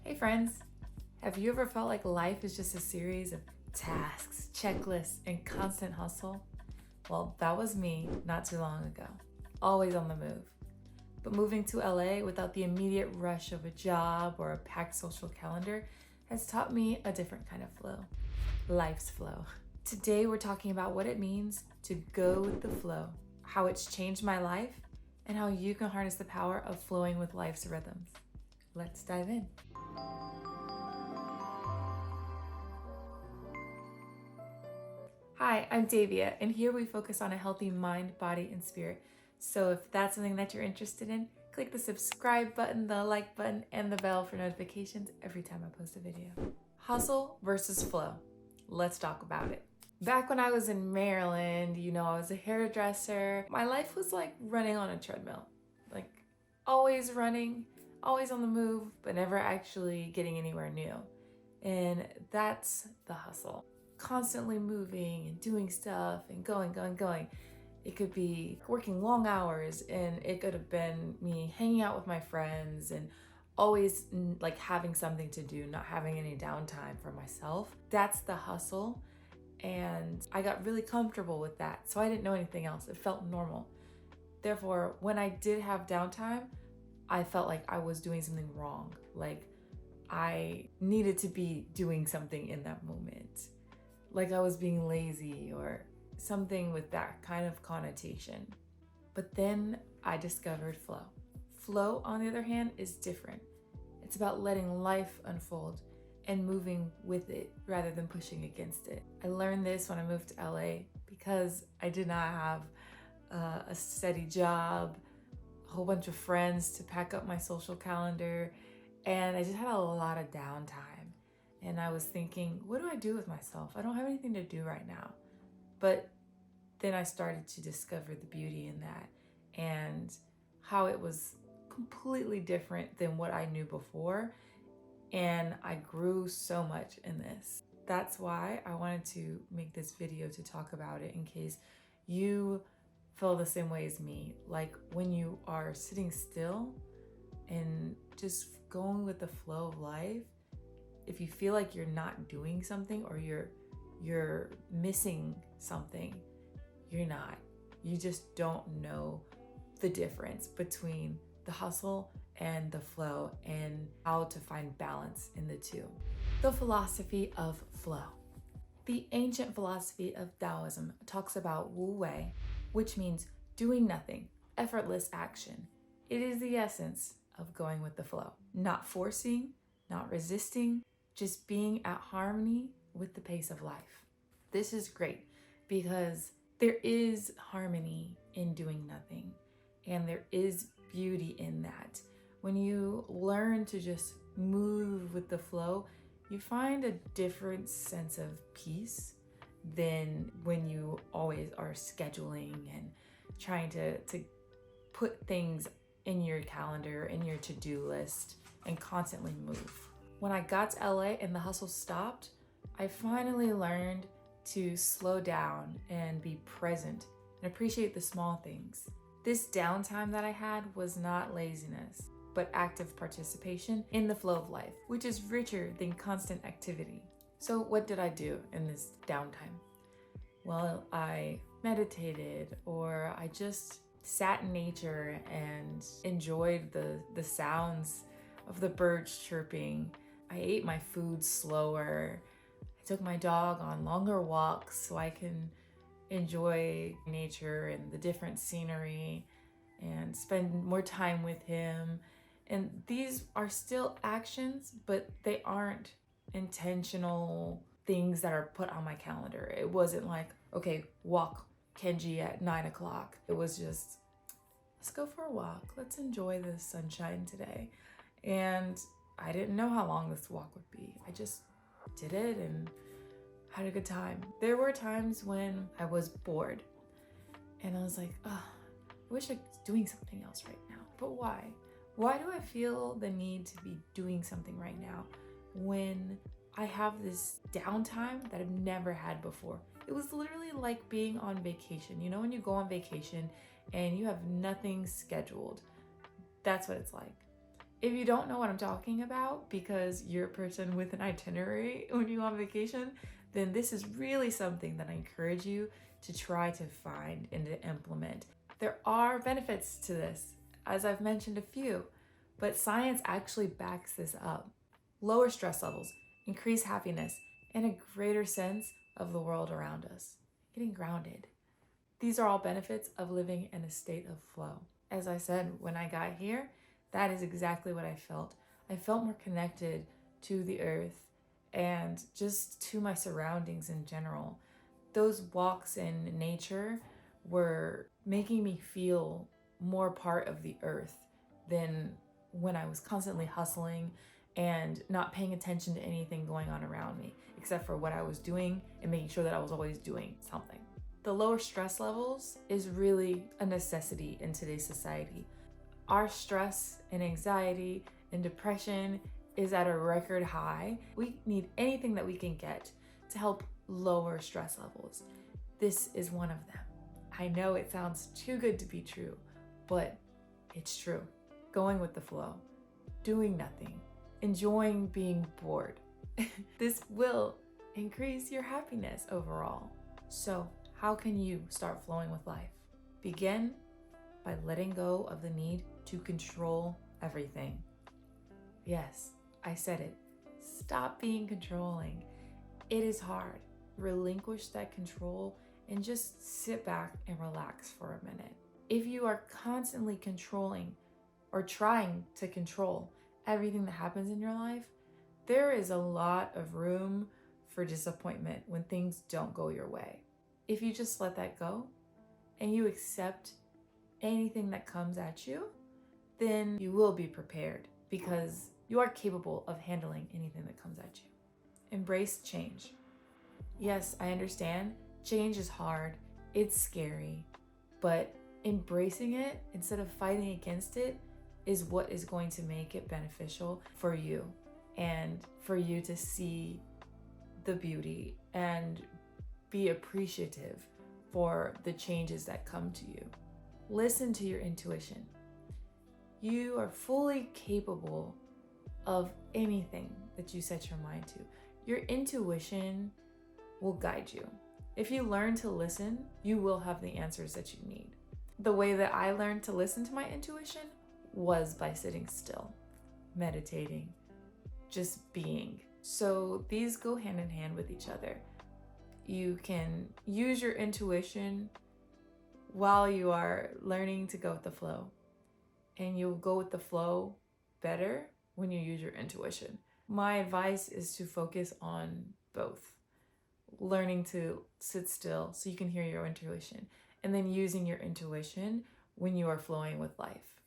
Hey friends, have you ever felt like life is just a series of tasks, checklists, and constant hustle? Well, that was me not too long ago, always on the move. But moving to LA without the immediate rush of a job or a packed social calendar has taught me a different kind of flow, life's flow. Today we're talking about what it means to go with the flow, how it's changed my life, and how you can harness the power of flowing with life's rhythms. Let's dive in. Hi, I'm Davia, and here we focus on a healthy mind, body, and spirit. So if that's something that you're interested in, click the subscribe button, the like button, and the bell for notifications every time I post a video. Hustle versus flow. Let's talk about it. Back when I was in Maryland, I was a hairdresser. My life was like running on a treadmill. Like always running, always on the move, but never actually getting anywhere new. And that's the hustle. Constantly moving and doing stuff and going. It could be working long hours, and it could have been me hanging out with my friends and always like having something to do, not having any downtime for myself. That's the hustle. And I got really comfortable with that. So I didn't know anything else. It felt normal. Therefore, when I did have downtime, I felt like I was doing something wrong. Like I needed to be doing something in that moment. Like I was being lazy or something with that kind of connotation. But then I discovered flow. Flow, on the other hand, is different. It's about letting life unfold and moving with it rather than pushing against it. I learned this when I moved to LA because I did not have a steady job, a whole bunch of friends to pack up my social calendar, and I just had a lot of downtime. And I was thinking, what do I do with myself? I don't have anything to do right now. But then I started to discover the beauty in that and how it was completely different than what I knew before. And I grew so much in this. That's why I wanted to make this video to talk about it in case you feel the same way as me. Like when you are sitting still and just going with the flow of life, if you feel like you're not doing something or you're missing something, you're not. You just don't know the difference between the hustle and the flow and how to find balance in the two. The philosophy of flow. The ancient philosophy of Taoism talks about Wu Wei, which means doing nothing, effortless action. It is the essence of going with the flow, not forcing, not resisting, just being at harmony with the pace of life. This is great because there is harmony in doing nothing, and there is beauty in that. When you learn to just move with the flow, you find a different sense of peace than when you always are scheduling and trying to put things in your calendar, in your to-do list, and constantly move. When I got to LA and the hustle stopped, I finally learned to slow down and be present and appreciate the small things. This downtime that I had was not laziness, but active participation in the flow of life, which is richer than constant activity. So what did I do in this downtime? Well, I meditated, or I just sat in nature and enjoyed the sounds of the birds chirping. I ate my food slower. I took my dog on longer walks so I can enjoy nature and the different scenery and spend more time with him. And these are still actions, but they aren't intentional things that are put on my calendar. It wasn't like, okay, walk Kenji at 9:00. It was just, let's go for a walk. Let's enjoy the sunshine today. And I didn't know how long this walk would be. I just did it and had a good time. There were times when I was bored and I was like, oh, I wish I was doing something else right now. But why? Why do I feel the need to be doing something right now when I have this downtime that I've never had before? It was literally like being on vacation. You know, when you go on vacation and you have nothing scheduled, that's what it's like. If you don't know what I'm talking about because you're a person with an itinerary when you go on vacation, then this is really something that I encourage you to try to find and to implement. There are benefits to this, as I've mentioned a few, but science actually backs this up. Lower stress levels, increased happiness, and a greater sense of the world around us. Getting grounded. These are all benefits of living in a state of flow. As I said, when I got here, that is exactly what I felt. I felt more connected to the earth and just to my surroundings in general. Those walks in nature were making me feel more part of the earth than when I was constantly hustling and not paying attention to anything going on around me, except for what I was doing and making sure that I was always doing something. The lower stress levels is really a necessity in today's society. Our stress and anxiety and depression is at a record high. We need anything that we can get to help lower stress levels. This is one of them. I know it sounds too good to be true, but it's true. Going with the flow, doing nothing, enjoying being bored. This will increase your happiness overall. So, how can you start flowing with life? Begin by letting go of the need to control everything. Yes, I said it. Stop being controlling. It is hard. Relinquish that control and just sit back and relax for a minute. If you are constantly controlling or trying to control everything that happens in your life, there is a lot of room for disappointment when things don't go your way. If you just let that go and you accept anything that comes at you, then you will be prepared because you are capable of handling anything that comes at you. Embrace change. Yes, I understand. Change is hard. It's scary. But embracing it instead of fighting against it is what is going to make it beneficial for you and for you to see the beauty and be appreciative for the changes that come to you. Listen to your intuition. You are fully capable of anything that you set your mind to. Your intuition will guide you. If you learn to listen, you will have the answers that you need. The way that I learned to listen to my intuition was by sitting still, meditating, just being. So these go hand in hand with each other. You can use your intuition while you are learning to go with the flow. And you'll go with the flow better when you use your intuition. My advice is to focus on both. Learning to sit still so you can hear your intuition, and then using your intuition when you are flowing with life.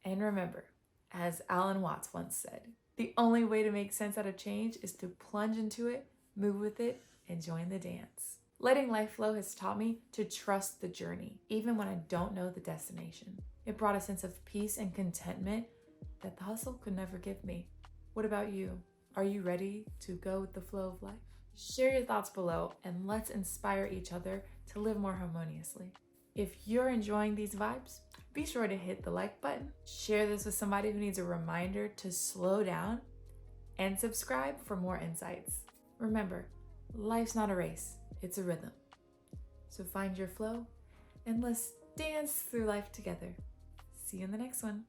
And remember, as Alan Watts once said, the only way to make sense out of change is to plunge into it, move with it, and join the dance. Letting life flow has taught me to trust the journey, even when I don't know the destination. It brought a sense of peace and contentment that the hustle could never give me. What about you? Are you ready to go with the flow of life? Share your thoughts below and let's inspire each other to live more harmoniously. If you're enjoying these vibes, be sure to hit the like button, share this with somebody who needs a reminder to slow down, and subscribe for more insights. Remember, life's not a race, it's a rhythm. So find your flow and let's dance through life together. See you in the next one.